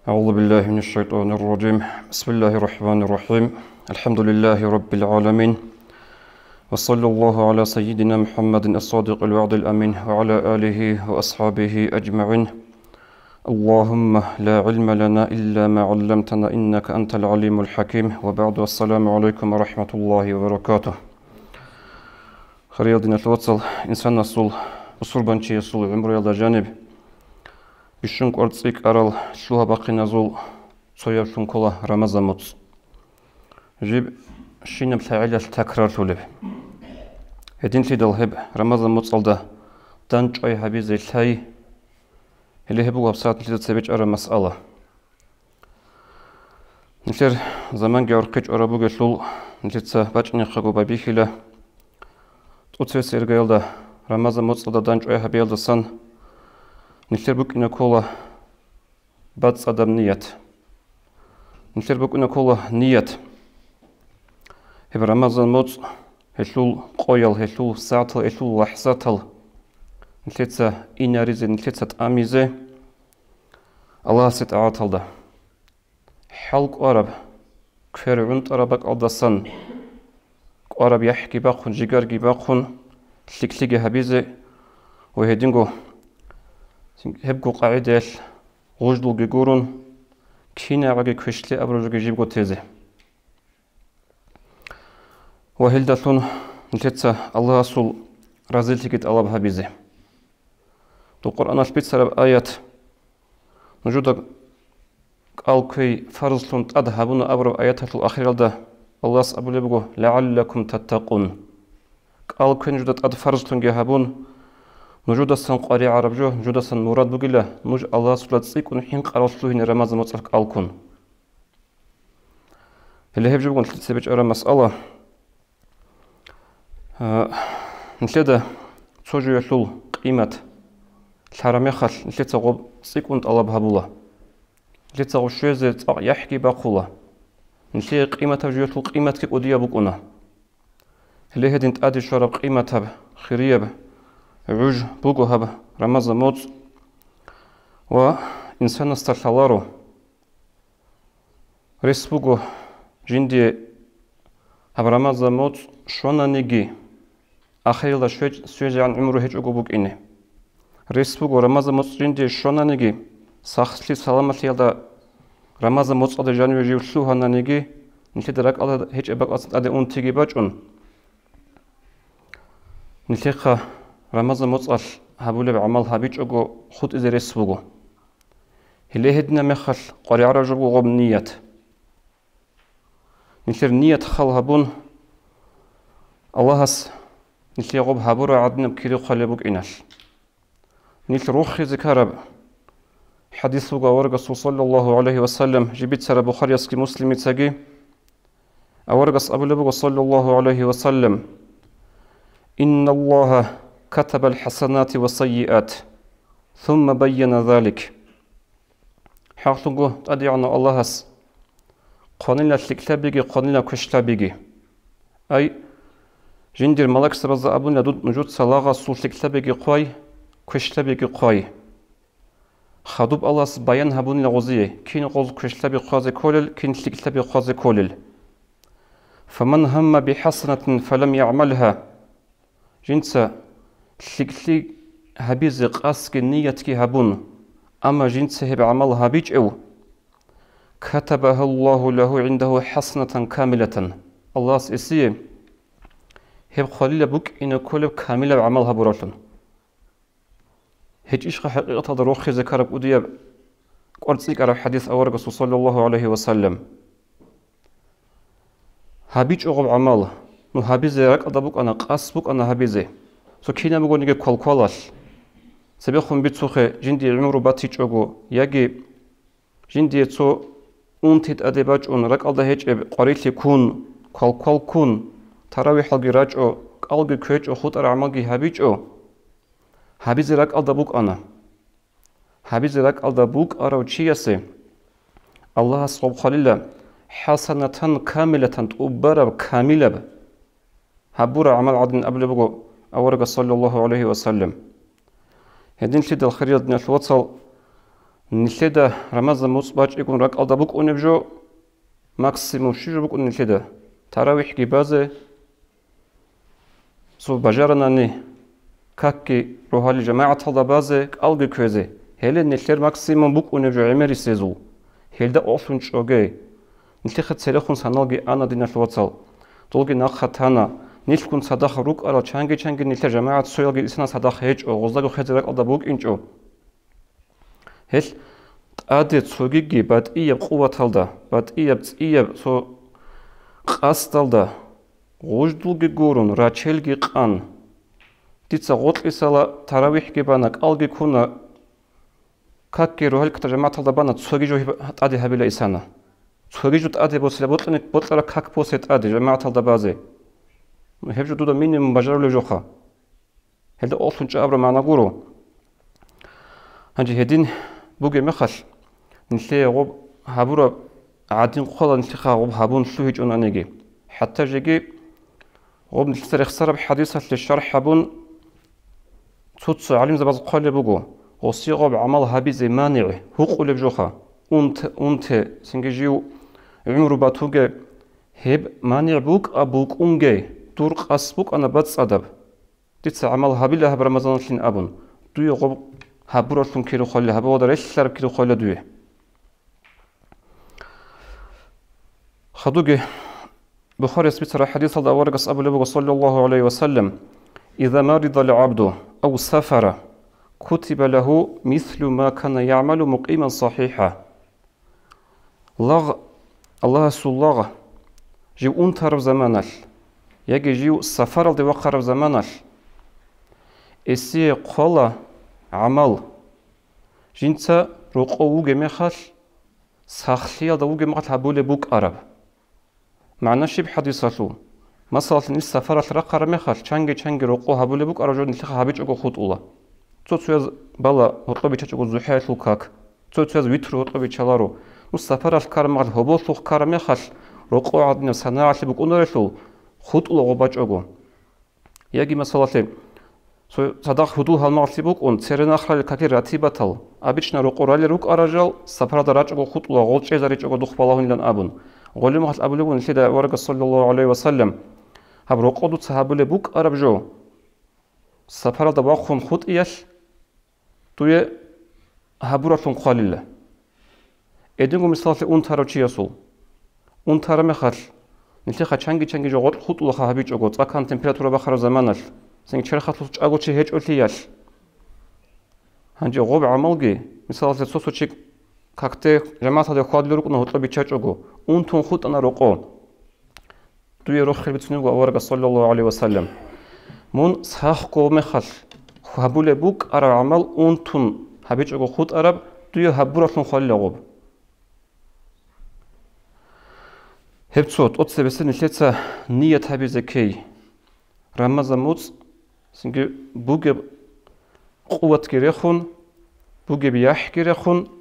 أعوذ بالله من الشيطان الرجيم بسم الله الرحمن الرحيم الحمد لله رب العالمين وصلى الله على سيدنا محمد الصادق الوعد الأمين وعلى آله وأصحابه أجمعين اللهم لا علم لنا إلا ما علمتنا إنك أنت العليم الحكيم وبعد السلام عليكم ورحمة الله وبركاته خريدنا الوصل إنسان الصل أصول بنشي الصل عمر يلا جانب بشون قرصيك أرال شلوها باقي نزول صويا شون كلا رمضان مت جيب شينم فعلة تكرار تولب هدين تدل هب رمضان مت صلدا دانج أي حبيز الحي اللي هبوا بساعة نتيجة سبيج أرى مسألة نتير زمان جارقيج أرى بوجه شلول نتيجة باجني خجو ببيخيله توتر سيرجيلدا رمضان مت صلدا دانج أي حبيل دسان نشتر بك إن كولا بعد صدام نية نشتر بك إن كولا نية هب رمضان موت هشول قويل هشول ساعتل هشول لحظاتل نشتر إناريزة نشتر أميزة الله ستعاتل ده حلق عرب كفرعونت عربك أدسان عرب يحكي باخون جيجارجي باخون شكلي هبيزة وهدينجو هبقوا قاعدة غجلو جيجورون كينا عجي كشلي أبرز جيبقو تيزي وهلدتون نتيتسا الله أصول رازيل تيكت الله بهبيزي دو قرآن أشبيت سرب آيات نجودا قال كي فرزلون تأدهبون أبرو آيات الأخيرة ده الله أبو لبقو لعلكم تتقون قال كي نجودا تأد فرزلون جهبون نجود السن قاري عرب جو نجود السن مراد بقيله نج الله سبحانه وتعالى حين قرأوا هنا رمضان مطلق ألكون اللي هي بجوبون تسبج أرى مسألة نشده توجه يحلول قيمة الحرام يخل نشده تغب سيكون الله بهبوله نشده تغب شوية يحكي باقوله نشده قيمة توجه يحلول قيمة كيف أدية بقونا اللي هي دين تأدي شرب قيمة خيرية عج بوجو هب رمضان موت وإنسان استخلارو ريس بوجو جندي هب رمضان موت شونا نيجي آخر لا شوي عن عمره هيج أجوبك إنه ريس بوجو رمضان موت جندي شونا نيجي ساخلي سلامة يلا رمضان موت أده جانو يجيو شلوها نيجي نتدرك على هيج أبغى أصلا أده أون تيجي باجون نتلقى رمضان مصال هبول بعمل هبيج أجو خد إذا رسبوجو اللي هدنا مخل قريع رجوجو غب نية نشر نية خل هبون الله هس نشر غب هبور عدنا بكيرو خلبوك إناش نشر روخي ذكرب حديث ورقة صلى الله عليه وسلم جبت سر بخاري اسكي مسلم تجي ورقة أبو لبوك صلى الله عليه وسلم إن الله كتب الحسنات والسيئات ثم بين ذلك حقلقو تدعنا الله هس قانينا شكلابيجي قانينا كشلابيجي أي جندر ملك سبز أبونا دود نجود سلاغة سو شكلابيجي قوي كشلابيجي قوي خدوب الله بيان هبون غزية كين غز كشلابي قازي كولل كين شكلابي قازي كولل فمن هم بحسنة فلم يعملها جنسا شكلي هبيز قاسك نيتك هبون أما جنسه بعمل هبيج أو كتبها الله له عنده حسنة كاملة الله سيسيه هب خليل بك إن كل كاملة بعملها براشن هج إيش حقيقة هذا روخي ذكرك ودياب قرصيك على حديث أورق صلى الله عليه وسلم هبيج أو عمل نو هبيز رك أدبك أنا قاس بك أنا هبيزه سو كينا بقول نيجي كالكولاش سبيخون بيتسوخه جندي عمره باتيج أجو يجي جندي تو أنتيت أدباج أن رك الله هيج قريتي كون كالكول كون تراوي حلقي راج أو قلقي كويج أو خود أرعمالجي هبيج أو هبيز رك أدبوك أنا هبيز رك أدبوك أراو تشيسه الله سبحانه خليله حسنة كاملة أبرة كاملة هبورة عمل عدن قبل بقو أورق صلى الله عليه وسلم هدين شد الخريط نشوصل ნილედა რამაზან მოწბაჭიკუნ რაკალდა ბუკუნებჟო მაქსიმუმ შიჟო ბუკუნ ნილედა таравих гибазе су бажаранани какки рухали жамаат алда базе алги көзе хеле нилер максимум букунебжо эмери сезул хелда осунчоге нилхе телефон саналги ана динашлуацал долги нахатана нилкун садах рук ара чанги нилер жамаат соялги исна садах хеч огоздаго хедрак алда букинчо хел аде цогиги батия қуваталда батия ция со ყასტალდა ღოჟდულგი გურუნ რაჩელგი ყან დიცა ღოტყისალა таравих გებანა ყალგი ქუნა კაკი როჰალკთა ჟამათალდა ბანა ცოგიჟო ტადი ჰაბილა ისანა ცოგიჟო ტადი ბოსლა ბოტლინი ბოტლარა კაკ პოსე ტადი ჟამათალდა ბაზე ჰებჟო დუდა მინიმუმ ბაჟარული ჟოხა ჰელდა ოსუნ ჭაბრა მანაგურო ანჯი ჰედინ ბუგე მეხალ ნილე ღო ჰაბურა عادين قلنا نتخا غب هابون سويج أنانيجي حتى جيجي غب نتسر يخسر بحديثة للشرح هابون توتس علم زباز قال بوجو غصي غب عمل هابي زي مانع هو قول بجوخا أنت سنجيو عمر باتوجي هب مانع بوك أبوك أنجي دور قصبوك أنا بس أدب تتس عمل هابي له برمضان لين أبون دوي غب هابورتون كيلو خالي هابو ودرش سرب كيلو خالي دوي خدوجي بخاري سبيت حديث الأورقس أبو لبوغ صلى الله عليه وسلم إذا مرض العبد أو سافر كتب له مثل ما كان يعمل مقيما صحيحا الله سلغ جيو أنتر زمانال يجي جيو سفر دي وقر زمانال إسي قال عمل جنتا رقو جمخال سخليا دو جمخال هبول بوك عرب معنى شيء بحديثه مثلا السفر الرقر مخال چنگ رقو هبول بوك أرجون نتخ هبيج أقو خود الله توتسوز بالا مطلوبي تشجع زحية لوكاك توتسوز ويترو مطلوبي تشلارو السفر الكار مغل هبول لوك كار مخال رقو عدنا صناعة بوك أنرشلو خود الله غباج أقو يجي مثلا صدق هدول هالمغل بوك أن سرنا خلال كاكي راتيباتال أبيشنا رقو رالي روك أرجال سفر دراج أقو خود الله غول شيء زاريج أقو دخ بالله لن أبون غولي مغل أبو لبون لدا ورق صلى الله عليه وسلم هب رقو دو تهبول بوك أرب جو سفر دباخون خود إيش توي هبورتون قليل إدينغو مثال أون تارو چياسول أون تارو مخال نتيخا چنگي جو غول خود الله هبيج أقو تاكان تمبراتورا بخار زمانال سنگ چرا خاطر أقو چه هيج أولياش هنجي غوب عملگي مثال سوسو چيك كاكتي جماعة هذا خاد لروك نهوت لبي تشاجو أنتم خود أنا رقو دوي روح خير بتسنيو أورق صلى الله عليه وسلم من صح قوم خل هبول بوك أرى عمل أنتم هبيج أقو خود أرب دوي هبورتون خال لغوب هبتصوت أتصل بس نشيتها نية هبي زكي رمضان موت سنجي بوك قوة كريخون بوك بيح كريخون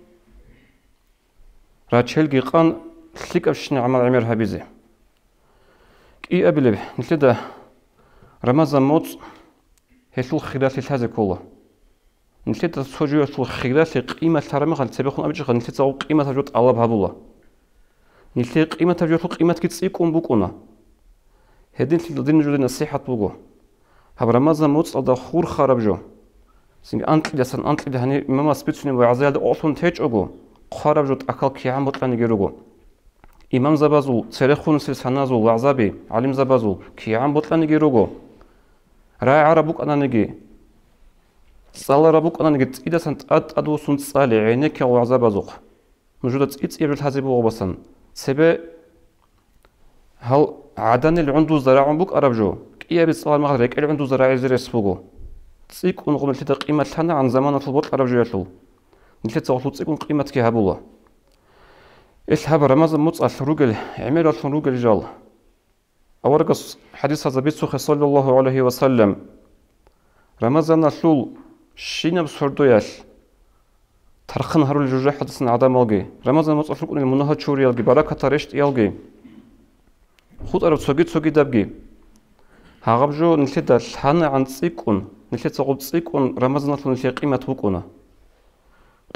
راچلگی قان خلیق افشنی عمل عمر هبیزه کی ابله نتلدا رمضان موت هسول خلاف الهذا كله نتلدا سوجو هسول خلاف قيمة ترمي خل تبخون أبجي خل نتلدا قيمة تجود الله بهبولا نتلدا قيمة تجود قيمة كتسيكون بوكونا هدين تلدين جود نصيحة بوجو هب رمضان موت على خور خراب جو سين أنت لسان أنت لهني مما سبتني وعزيز أصلا تيج أجو خراب جود أكل كيام بطلنا جروجو إمام زبازو سرخون سلسنازو وعزابي علم زبازو كيام بطلنا جروجو راي عربوك أنا نجي صال ربوك أنا نجي إذا سنت أدو سنت صالح عينك وعزابازوق موجودة إبرة هذه بوغبسن سبب هل عدن اللي عنده زراعة بوك عرب جو كي بيصال مغرق اللي عنده زراعة زرس بوجو تسيك ونقول لك قيمة لنا عن زمان البوت عرب جو يطلو نتلت تقول تسيكون قيمة كهبولا إيش هب رمضان متصل رجل عمل رجل جال أورقص حديث هذا بيتسوخ صلى الله عليه وسلم رمضان الثول شين بسردوياش ترخن هرول الجوجة حدثنا عدم الجي رمضان متصل رجل المنهج شوري الجي بركة ترشت يالجي خود أرد سوقي دبجي هاغبجو نتلت الحنا عن تسيكون نتلت تقول تسيكون رمضان الثول نتلت قيمة بوكونا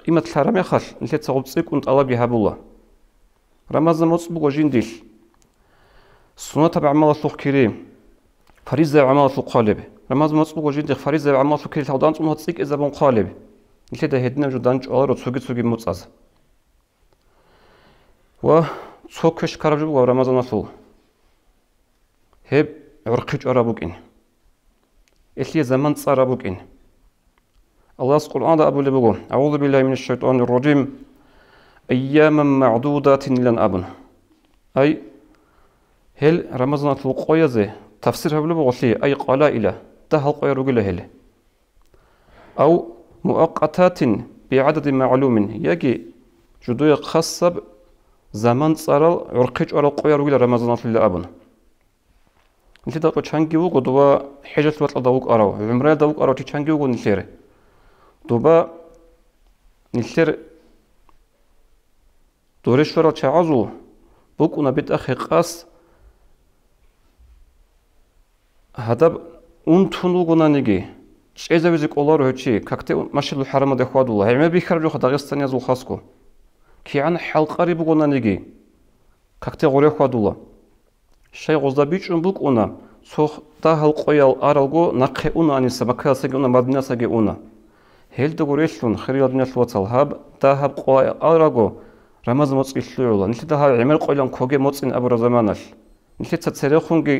قيمة الحرام يخل نلت صغبصيك ونطلب يهابولا رمضان مصبوغ وجنديل سنة تبع عمال السوق كريم فريزة عمال السوق قالب رمضان مصبوغ وجنديل فريزة عمال السوق كريم تودان صنع تصيك إذا بون قالب نلت ده هدنا جدانج أولار وتسوقي متصاز و تسوقش كارجو ورمضان السوق هب عرقيج أرابوك إن إثلي زمان صارابوك إن الله القرآن أبو لبغو أعوذ بالله من الشيطان الرجيم أياما معدودات لن أبن أي هل رمضان القويزة تفسير أبو لبغو أي قلائل تهل قيرو هل أو مؤقتات بعدد معلوم يجي جدوية خاصة زمان صار عرقيج أرى قيرو رمضان الأبن انت داقو چانگي وگو دوا حجت وطل داوك أراو عمره داوك أراو تي چانگي وگو نلير دوبا نلير دورش ورا چعازو بوك اونا بيت أخي قاس هدب اون تونوغونا نيجي چيزا وزيك أولارو هچي كاكتي ماشلو حرام دخوادولا عمره بيخرجو داغستانيا زو خاسكو كي عن حلقاري بوغونا نيجي كاكتي غوري خوادولا شاي غوزدا بيچون بوك اونا سوخ تاهل قويال ارالغو نقه اونا انيسا مكاساگي اونا مدناساگي اونا هيلدو غوريشلون خريال دنيا سواتال هاب تاهب قويال ارالغو رمز موصي شلولا نلت تاها عمل قويلان كوگي موصين ابو زمانال نلت تسريخونگي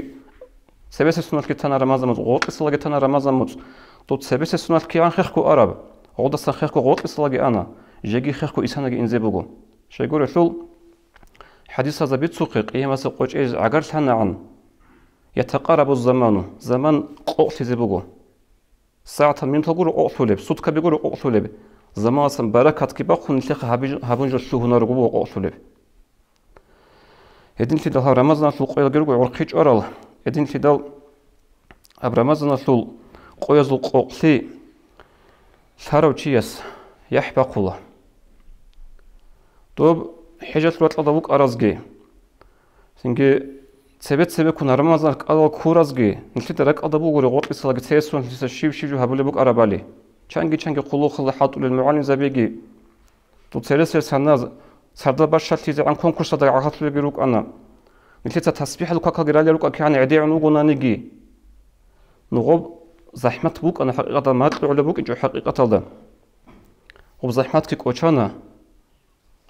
سبيس سنالكي تانا رمز موص غوطسلاگي تانا رمز موص تو سبيس سنالكي ان خيخكو اراب غودسا خيخكو غوطسلاگي انا جيگي خيخكو اساناگي انزيبوگو شاي غوريشول حديث هذا بيتسوقي قيمة سقوش إيز عقر عن يتقارب الزمان زمان قوت زبوغو ساعة من تقول قوتولب صوتك بيقول قوتولب زمان سن بركة كباخون نتلقى هابون جلسوه نارغو قوتولب هدين في دال رمضان سول قويل جرغو عرقيج أرال هدين في دال أب رمضان سول قويل زول قوتلي سارو چيس يحبقولا دوب حجت الوقت داوك أرازجي سنجي سبب كنا رمضان قال كورازجي نلتي رك أدبو غوري غوط إسلاج تيسون نلتي شيف هبولي بوك أرابالي چانگي قلو خل حاطول المعلم زبيجي تو ترسل سناز سردا باشات تيز عن كونكورس دا عهاتلو بيروك أنا نلتي تسبيح لوكا غيرالي لوكا كان عدي عنوغو نانيجي نغوب زحمة بوك أنا حقيقة ما تلو على بوك إنجو حقيقة تلدا غوب زحمة كي كوچانا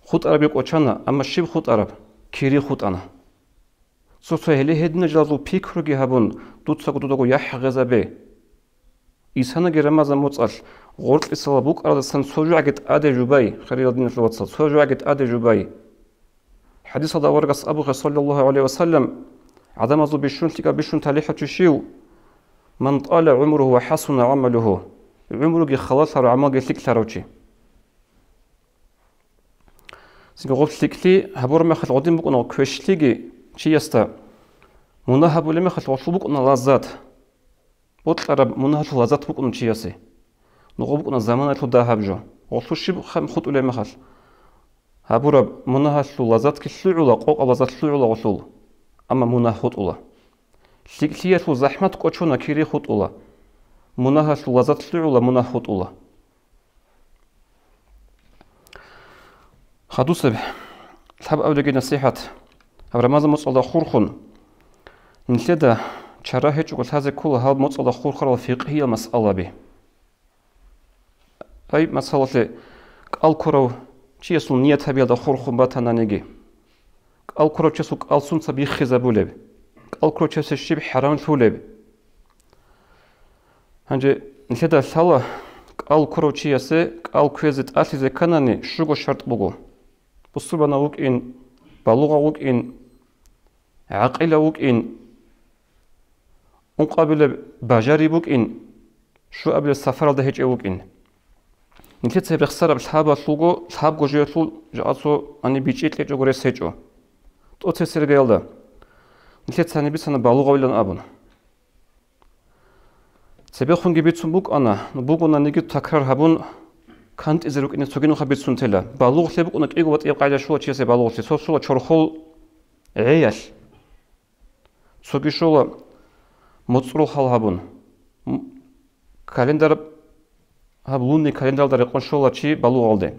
خود عربي قوچانا اما شيب خود عرب كيري خود انا سوسو هلي هدنا جلازو بيكروغي هابون دوتساغو دوداغو يح غزابي إساناگي رمضان موصال غورت إسالا بوك أرادسان سوجوعجت آده جوباي خريل دين الواتسال سوجوعجت آده جوباي حديث هذا ورقص أبو صلى الله عليه وسلم عدم أزو بيشون تيكا بيشون تاليحة تشيو من طال عمره وحسن عمله عمره خلاص هر عمل تلك تروشي سيغوب تلكلي هبور ما خل غدين بكون كوشليغي چيستا منها بولي ما خل وصل بكون لازات بوتلار منها لازات بكون چياسي نغوب بكون زمان تو دهبجو وصل شي خم خد ولا ما خل هبور منها لازات كسلولا قوق لازات سلولا وصل اما منها خد ولا تلكلي تو زحمت قوچونا كيري خد ولا منها لازات سلولا منها خد ولا خدوسب الحب أولي نصيحة رمضان مصعد خورخون نلدا شراه جوكل هذا كل هذا مصعد خورخر الفقهية مسألة به أي مسألة الكرو شيء يسون نية تبي هذا خورخون باتنا نيجي الكرو شيء سوق السون سبي خزابولب الكرو شيء شيء حرام ثولب هنجي نلدا ثلا الكرو شيء يسه الكوزت أسيز كناني شو شرط بقول بصوا وك إن بلغة وك إن عقل وك إن مقابل بجاري وك إن شو قبل السفر ده هيج وك إن نتيجة سبب خسارة بالحاب سلوجو حاب جوجيتول جاسو أني بيجيت ليجو غريس هيجو توتسير جيلدا نتيجة سنة بيسنا بلغة ولا أبون سبب خونجي بيتسون بوك أنا بوك أنا نيجي تكرار هبون كانت إذا إن سجنوا خبيت سنتلا بالغ سبق إنك إيجوات يبقى شو شيء سبالغ سو شو شرخول عياش سوكي شو متصرو خال هبون كالندر hab lunni kalendardare qonsholachi balualde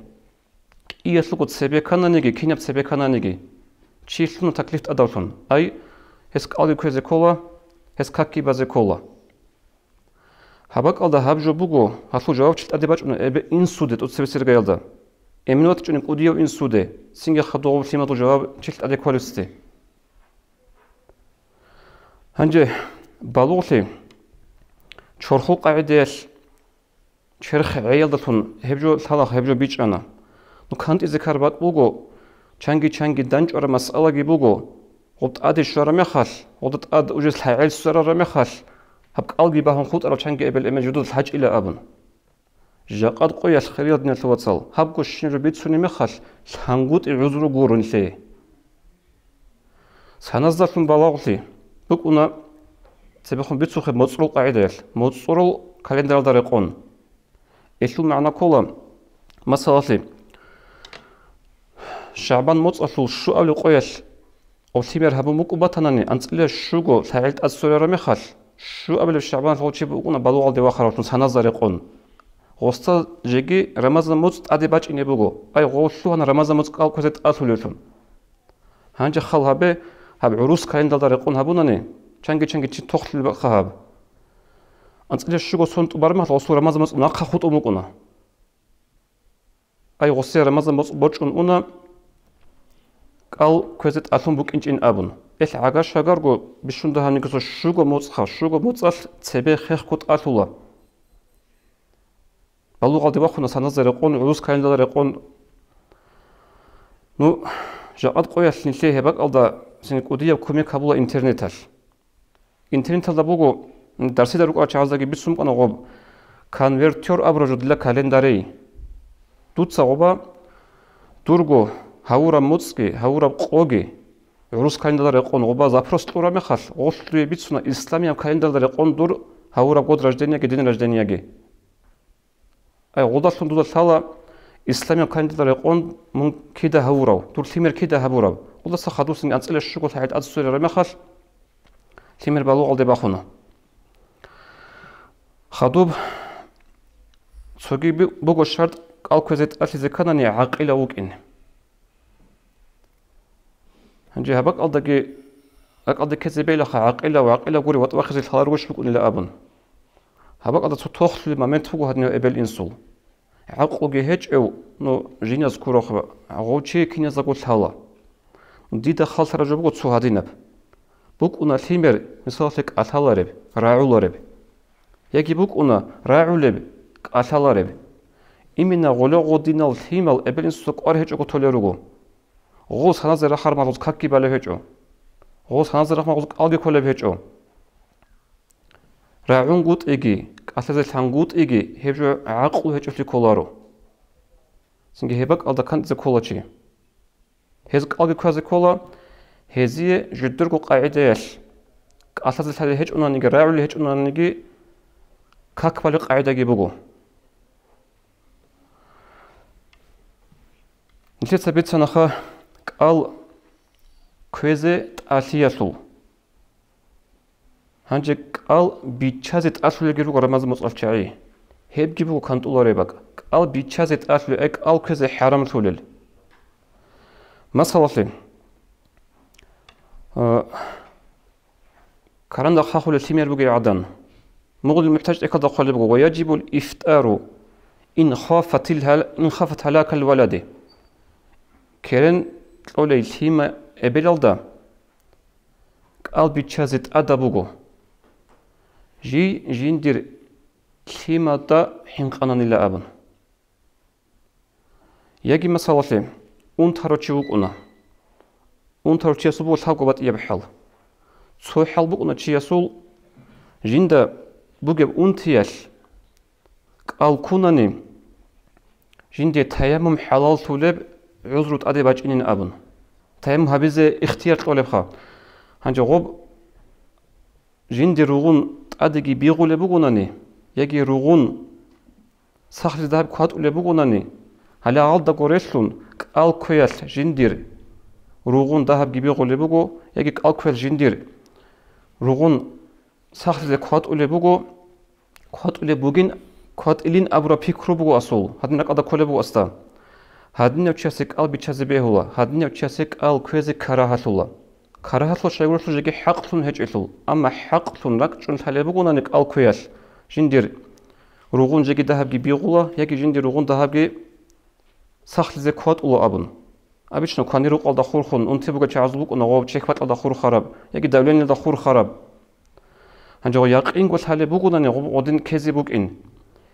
iaslugo tsebekhananigi kinab tsebekhananigi chilnu taklift adawton ay hes qalgi kweze kola hes kakki baze kola habaqalda habjo bugo haslu javabchilt adebachuna ebe insude totsevesir gayalda eminot chuni qudiyo insude singe khadov simatu javab chilt adequaliste hanje baluqli chorxul qaideyas черх аялдатун хебжо салах хебжо бичана ну кант изекар бат буго чанги данчора масалаги буго гот ади шараме хал гот ад ужес хайл сарараме хал хаб алги бахан хутара чанги эбел эмежуду хач ила абун жaqad qoyas xiriyadne lwatsal hab go shinro bitsuni мехал хангут изру гурунле саназдатун балагли бук уна цебехун битсухе моцрул qaidel моцрул календардаре qon Eslul معنا كولا مثلا شعبان موصلو شو أولي قويس أو تيمير هبو مكوباتاناني أنتلي شوغو ساعد أسولي رميخال شو أولي شعبان فوتشي بقونا بالوغال دي واخراتون سانازاري قون غوستا جيجي رمضان موصت أدي باج إني بقو أي غوصلو هانا رمضان موصت قال كوزيت أسوليتون هانجي خال هبي هب عروس كايندالداري قون هبوناني چانگي چي توختل بقى هب أنتلي شوغو سونت وبرمح غوصلو رمضان موصت ناقا خوت أموكونا أي غوصي رمضان موصت بوچون أونا قال كوزيت أثون بوك إنجين أبون إل عاقا شاقارغو بشونده هانيكسو شوغو موصخا شوغو موصال تسبي خيخ كوت أثولا بالوغال دي واخونا سانازاري قون عروس كايندالداري قون نو جاقاد قوياس لنليه هباك ألدا سنك وديا كومي كابولا إنترنتال إنترنتال بوغو درسي داروك آچازداگي بسوم قانا غوب конвертер абражу для календарей туца غوبا дурго хаура муцки хаура қоги рус календаре қон غوبا запростура мехал ослуе бицуна исламия календаре қон дур хаура год рождения ге день рождения ге ай годасын дуда сала исламия календаре қон мун кида хаурау дур тимер кида хабурау удаса хадусин анцеле шуго сайт адсуре мехал тимер балу алде бахуна خدوب سوغي بوغو شرط قالكوزيت أسلي زكاناني عاقلة وكين هنجي هباك أقدي كذبيلا عاقلة وعاقلة غوري وطواخذ الحلال وش بكون إلى أبن هباك أقدي تتوخل المامنت فوقو هدنيو إبل إنسول عاقلو هيج أو نو جينيا زكورو خبا غوشي كينيا زاقو الحالا ديدا خالص رجو بوغو تسو هدينب بوك أنا الهيمير مثالك أثالا رب راعولا رب يجي بوك أنا راعولب أثالارب إمنا غلو غدينال ثيمال إبلين سوق أرهج أو توليرو غوس هنازر خار مغوز كاكي بالهجو غوس هنازر مغوز ألقي كولبهجو راعون قوت إيجي أثلز ثانقوت إيجي هبجو عقل هجو في كولارو سنجي هبك ألدا كانت زكولاتشي هزك ألقي كوازي كولا هزي جدرقو قاعدة أثلز ثانهج أنانيجي راعولي هج أنانيجي как балик айдаги бугу нилеца битсанаха ал квезе алиясул ханже ал бичазет асулеги руга рамаз муцалчаи хебги бугу кантуларебак ал бичазет асуле эк ал квезе харам сулел масаласи каранда хахуле симер буги адан مغل محتاج إكاد قلبه ويجب الإفطار إن خافت هلاك الولد كرن تقول الهيمة إبلالدا قلبي تشازت أدبوغو جيندير الهيمة دا حنقانان إلا أبن يجي مسالة أنتارو تشيوكونا أنتارو تشيسوبو الحاقو بات يبحال سوي حالبوكونا تشيسول جيندا بوجب أنتيال قال كوناني جندي تيمم حلال طلب عذرت أدي باجين أبن تيمم هبزة اختيار طلب خا هنجا غوب جندي روغون أدي بيغول بوغوناني يجي روغون سخر ذهب كات أول بوغوناني هلا عالدا قريشلون قال كويل جندير روغون ذهب بيغول بوغو يجي قال كويل جندير روغون سخر كات أول بوغو كات أول بوغين Кот илин абра фикрубу асул. Хадна када колебу аста. Хадна учасик ал бичази бехула. Хадна учасик ал квези карахатула. Карахатлу шайгурсу жеги хақлун хежилул. Амма хақлун ракчун талебугунаник ал квял. Жиндир ругун жеги дахабги бигула, яги жиндир ругун дахабги сахлизе кот ула абун. Обычно кванирук алда хурхун, унтибуга чазлук унагов чехват алда хур хараб. Яги давление алда хур хараб. Ханжого яқин гол талебугунани один кези бугин.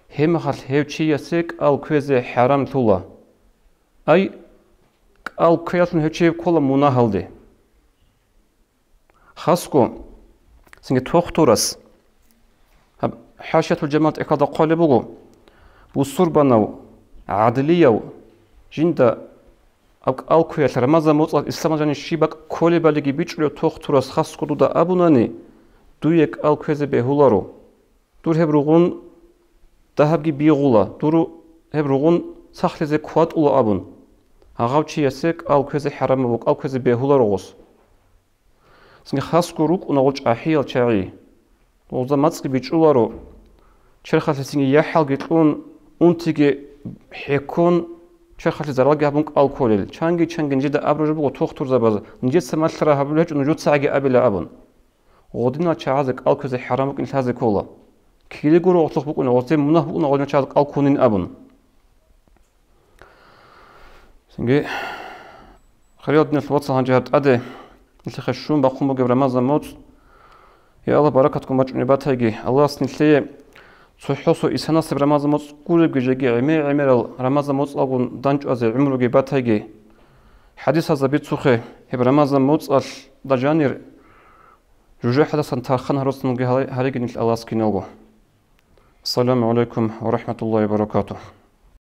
Хемахал хевчиясик ал квезе харам тула. Ай ал квясун хевчиев кола мунахалди. Хаско синге тохтурас. Хашиятул джамаат экада қалебугу. Бусур банау, адлияу, жинда ал квяс Рамазан моцал исламажани шибак колебалиги бичулё тохтурас хаско дуда абунани дуек ал квезе бехулару. Дур хебругун дахабги бигула, дуру хебругун сахлизе кват ула абун. Агавчи ясек ал квезе харамабук, ал квезе бехуларогус. Синге хаско рук унагуч ахиял чаги. Олза мацки бичулару. Черхаси синге яхал гитлун унтиге хекун черхаси заралги абунк ал колел. Чанги нжида абружбугу тохтур забаза. Нжид самалсара хаблеч нжуд саги абила абун. Одина чагазек ал квезе харамабук интазе кола. Килигуру отлук букуна озе мунах букуна одина чагазек ал кунин абун. Синге خريط نفس واتسان جهات أده مثل خشون بقوم بجبر رمضان موت يا الله بركتكم مجنون باتهجي الله سنتلي صحوسو إسحنا سب رمضان موت كل بيجي عمر رمضان موت أقول دانج أزل عمره جي باتهجي حديث هذا بيتسوخه هب رمضان موت أل دجانير رجوع حدث تارخان هرسن جه هريج نيل الله سكينه السلام عليكم ورحمة الله وبركاته.